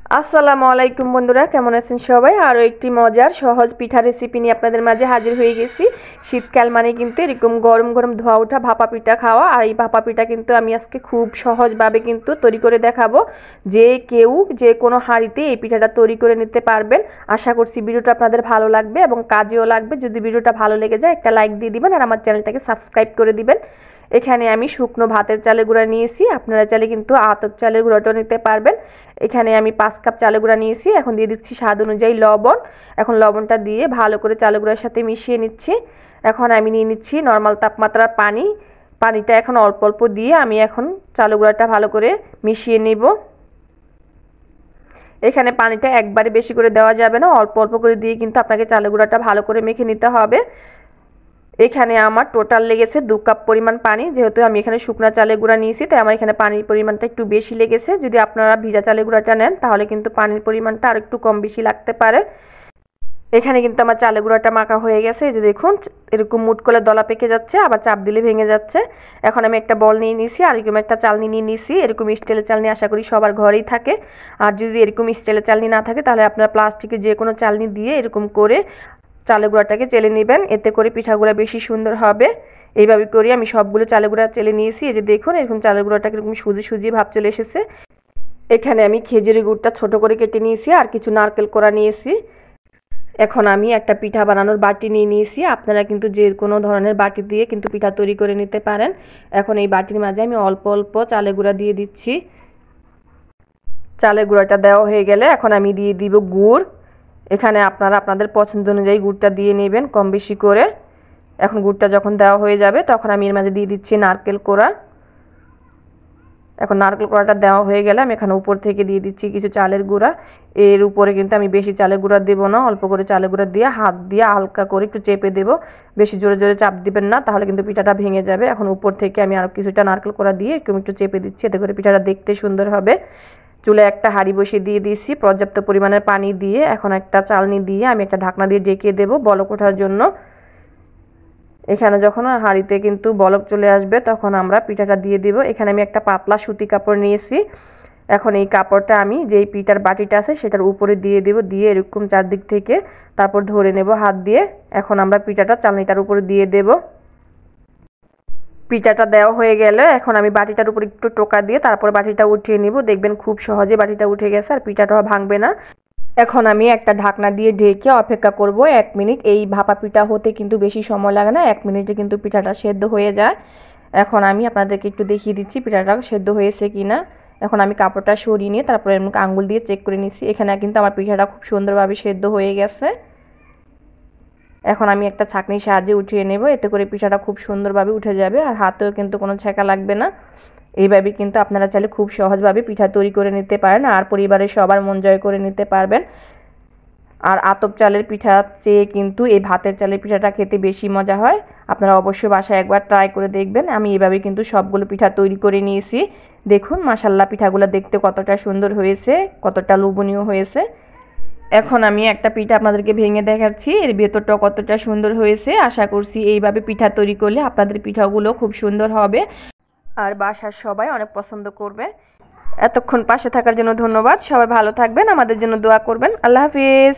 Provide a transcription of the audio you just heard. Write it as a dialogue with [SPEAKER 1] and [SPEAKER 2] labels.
[SPEAKER 1] আসসালামু আলাইকুম বন্ধুরা, কেমন আছেন সবাই? আরও একটি মজার সহজ পিঠা রেসিপি নিয়ে আপনাদের মাঝে হাজির হয়ে গেছি। শীতকাল মানে কিন্তু এরকম গরম গরম ধোয়া ওঠা ভাপা পিঠা খাওয়া। আর এই ভাপা পিঠা কিন্তু আমি আজকে খুব সহজভাবে কিন্তু তৈরি করে দেখাবো। যে কেউ যে কোনো হাঁড়িতে এই পিঠাটা তৈরি করে নিতে পারবেন। আশা করছি ভিডিওটা আপনাদের ভালো লাগবে এবং কাজেও লাগবে। যদি ভিডিওটা ভালো লেগে যায় একটা লাইক দিয়ে দিবেন আর আমার চ্যানেলটাকে সাবস্ক্রাইব করে দিবেন। এখানে আমি শুকনো ভাতের চালের গুঁড়া নিয়েছি, আপনারা চাইলে কিন্তু আতপ চালের গুঁড়াটাও নিতে পারবেন। এখানে আমি 5 কাপ চালের গুঁড়া নিয়েছি। এখন দিয়ে দিচ্ছি স্বাদ অনুযায়ী লবণ। এখন লবণটা দিয়ে ভালো করে চালের গুঁড়ার সাথে মিশিয়ে নিচ্ছি। এখন আমি নিয়ে নিচ্ছি নর্মাল তাপমাত্রার পানি। পানিটা এখন অল্প অল্প দিয়ে আমি এখন চালের গুঁড়াটা ভালো করে মিশিয়ে নেব। এখানে পানিটা একবারে বেশি করে দেওয়া যাবে না, অল্প অল্প করে দিয়ে কিন্তু আপনাকে চালের গুঁড়াটা ভালো করে মেখে নিতে হবে। এখানে আমার টোটাল লেগেছে 2 কাপ পরিমাণ পানি। যেহেতু আমি এখানে শুকনা চালের গুঁড়া নিয়েছি তাই আমার এখানে পানির পরিমাণটা একটু বেশি লেগেছে। যদি আপনারা ভিজা চালের গুঁড়াটা নেন তাহলে কিন্তু পানির পরিমাণটা আর একটু কম বেশি লাগতে পারে। এখানে কিন্তু আমার চালের গুঁড়াটা মাখা হয়ে গেছে। এই যে দেখুন এরকম মুট করে দলা পেকে যাচ্ছে, আবার চাপ দিলে ভেঙে যাচ্ছে। এখন আমি একটা বল নিয়ে নিয়েছি আর এরকম একটা চালনি নিয়ে নিয়েছি। এরকম স্টিলের চালনি আশা করি সবার ঘরেই থাকে। আর যদি এরকম স্টিলের চালনি না থাকে তাহলে আপনারা প্লাস্টিকের যে কোনো চালনি দিয়ে এরকম করে চালের গুঁড়াটাকে চেলে নেবেন, এতে করে পিঠাগুলো বেশি সুন্দর হবে। এইভাবে করে আমি সবগুলো চালের গুঁড়া চেলে নিয়েছি। এই যে দেখুন এরকম চালের গুঁড়াটাকে এরকম সুজি সুজি ভাব চলে এসেছে। এখানে আমি খেজুরের গুড়টা ছোট করে কেটে নিয়েছি আর কিছু নারকেল কোড়া নিয়েছি। এখন আমি একটা পিঠা বানানোর বাটি নিয়ে নিয়েছি। আপনারা কিন্তু যে কোনো ধরনের বাটি দিয়ে কিন্তু পিঠা তৈরি করে নিতে পারেন। এখন এই বাটির মাঝে আমি অল্প অল্প চালের গুঁড়া দিয়ে দিচ্ছি। চালের গুঁড়াটা দেওয়া হয়ে গেলে এখন আমি দিয়ে দিব গুড়। এখানে আপনারা আপনাদের পছন্দ অনুযায়ী গুড়টা দিয়ে নেবেন কম বেশি করে। এখন গুড়টা যখন দেওয়া হয়ে যাবে তখন আমি এর মাঝে দিয়ে দিচ্ছি নারকেল কোড়া। এখন নারকেল কোড়াটা দেওয়া হয়ে গেলে আমি এখানে উপর থেকে দিয়ে দিচ্ছি কিছু চালের গুঁড়া। এর উপরে কিন্তু আমি বেশি চালের গুঁড়া দেবো না, অল্প করে চালের গুঁড়া দিয়ে হাত দিয়ে হালকা করে একটু চেপে দেবো। বেশি জোরে জোরে চাপ দিবেন না, তাহলে কিন্তু পিঠাটা ভেঙে যাবে। এখন উপর থেকে আমি আরও কিছুটা নারকেল কোড়া দিয়ে একটু চেপে দিচ্ছি, এতে করে পিঠাটা দেখতে সুন্দর হবে। চুলায় একটা হাঁড়ি বসিয়ে দিয়ে দিয়েছি পর্যাপ্ত পরিমাণের পানি দিয়ে। এখন একটা চালনি দিয়ে আমি একটা ঢাকনা দিয়ে ঢেকে দেবো বলক ওঠার জন্য। এখানে যখন হাঁড়িতে কিন্তু বলক চলে আসবে তখন আমরা পিঠাটা দিয়ে দেব। এখানে আমি একটা পাতলা সুতি কাপড় নিয়েছি। এখন এই কাপড়টা আমি যেই পিঠার বাটিটা আছে সেটার উপরে দিয়ে দেব, দিয়ে এরকম চারদিক থেকে তারপর ধরে নেব হাত দিয়ে। এখন আমরা পিঠাটা চালনিটার উপরে দিয়ে দেব। পিঠাটা দেওয়া হয়ে গেলে এখন আমি বাটিটার উপর একটু টোকা দিয়ে তারপর বাটিটা উঠিয়ে নিব। দেখবেন খুব সহজে বাটিটা উঠে গেছে আর পিঠাটাও ভাঙবে না। এখন আমি একটা ঢাকনা দিয়ে ঢেকে অপেক্ষা করব 1 মিনিট। এই ভাপা পিঠা হতে কিন্তু বেশি সময় লাগে না, 1 মিনিটে কিন্তু পিঠাটা সেদ্ধ হয়ে যায়। এখন আমি আপনাদেরকে একটু দেখিয়ে দিচ্ছি পিঠাটা সেদ্ধ হয়েছে কিনা। এখন আমি কাপড়টা সরিয়ে নিয়ে তারপরে আঙুল দিয়ে চেক করে নিচ্ছি। এখানে কিন্তু আমার পিঠাটা খুব সুন্দরভাবে সেদ্ধ হয়ে গেছে। এখন আমি একটা ছাঁকনির সাহায্যে উঠিয়ে নেব, এতে করে পিঠাটা খুব সুন্দরভাবে উঠে যাবে আর হাতেও কিন্তু কোনো ছ্যাঁকা লাগবে না। এইভাবে কিন্তু আপনারা চাইলে খুব সহজভাবে পিঠা তৈরি করে নিতে পারেন আর পরিবারের সবার মন জয় করে নিতে পারবেন। আর আতপ চালের পিঠার চেয়ে কিন্তু এই ভাতের চালের পিঠাটা খেতে বেশি মজা হয়। আপনারা অবশ্যই বাসায় একবার ট্রাই করে দেখবেন। আমি এভাবে কিন্তু সবগুলো পিঠা তৈরি করে নিয়েছি। দেখুন মাশাআল্লাহ পিঠাগুলো দেখতে কতটা সুন্দর হয়েছে, কতটা লোভনীয় হয়েছে। এখন আমি একটা পিঠা আপনাদেরকে ভেঙে দেখাচ্ছি, এর ভেতরটা কতটা সুন্দর হয়েছে। আশা করছি এইভাবে পিঠা তৈরি করলে আপনাদের পিঠাগুলো খুব সুন্দর হবে আর বাসার সবাই অনেক পছন্দ করবে। এতক্ষণ পাশে থাকার জন্য ধন্যবাদ। সবাই ভালো থাকবেন, আমাদের জন্য দোয়া করবেন। আল্লাহ হাফিজ।